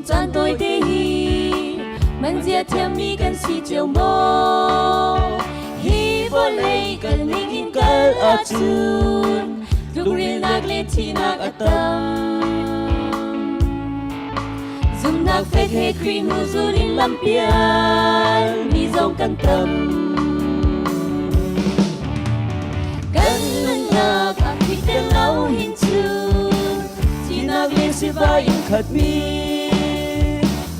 chan tôi te hi man zia thiam mi kan si chiều mo hi bo lei kan ning in kal a chun luril nak le thi nak atam zum nak phek he kri hu zulin lampian mi zong kan tam kan nak a thi te lau hin chu thi nak le si va in khat mi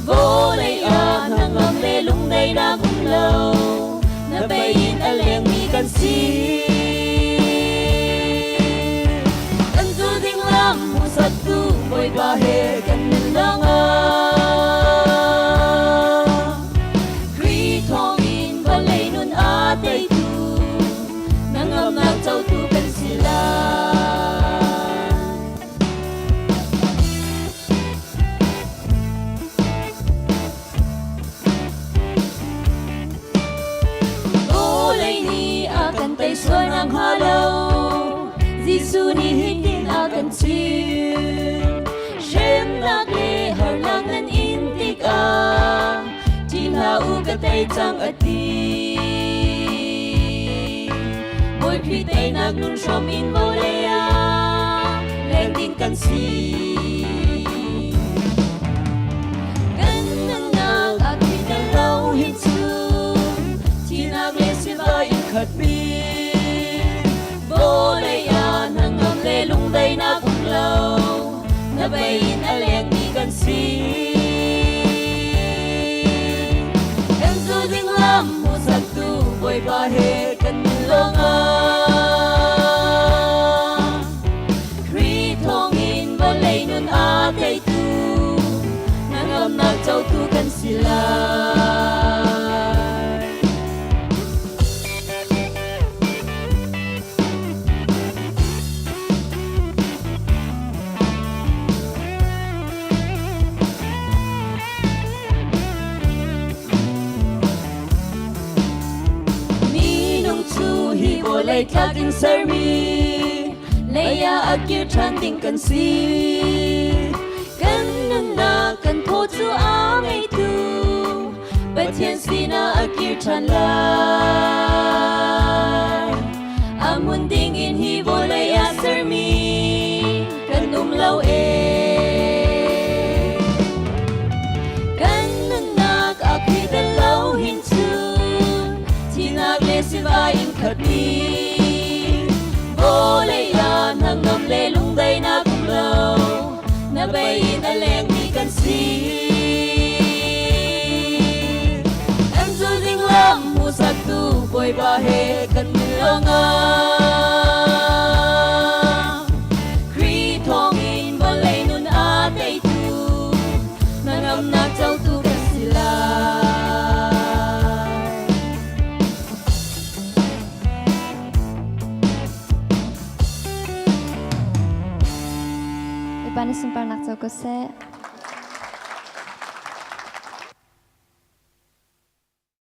vô lei a nang lam le lung dai na kum lo na bay in a leng mi kan si kan zu ding lam mu sat tu boy ba he kan nin lang a kri thong in ba lei nun a tei tu nang am nak chau tu kan sila tay xuôi ngang hoa lâu Giêsu ni hít tin a cần chiên xem nát lệ hở nang nên in tik a tin ha u ka tay chang a ti boy phi tay nak nun som in vô lệ a lên tin cần si gần nang nak a ti tan lâu hít chu tin nak lệ si va in khát bi vô lei a nang ngam le lung dai na kum lo na bay in a leng mi kan si kan zu ding lam mu sak tu boy ba he kan min long a kri thong in ba lei nun a tei tu nang ngam nak chau tu kan sila lei thak in ser mi leia akir than ting kan si kan nang na kan tho chu a mei tu pathian si na akir than lai amun ding in hi vo leia ser mi kan lo e kan nang na akir dan lo hin chu thi nak le si va in khat mi vô lei a nang ngam le lung dai na kum lo na bay in a leng mi kan si em zu ding lam mu sak tu boy ba he kan min long a kri thong in ba lei nun a tei tu nang ngam nak chau tu kan sila Panis yung parang nakso ko sa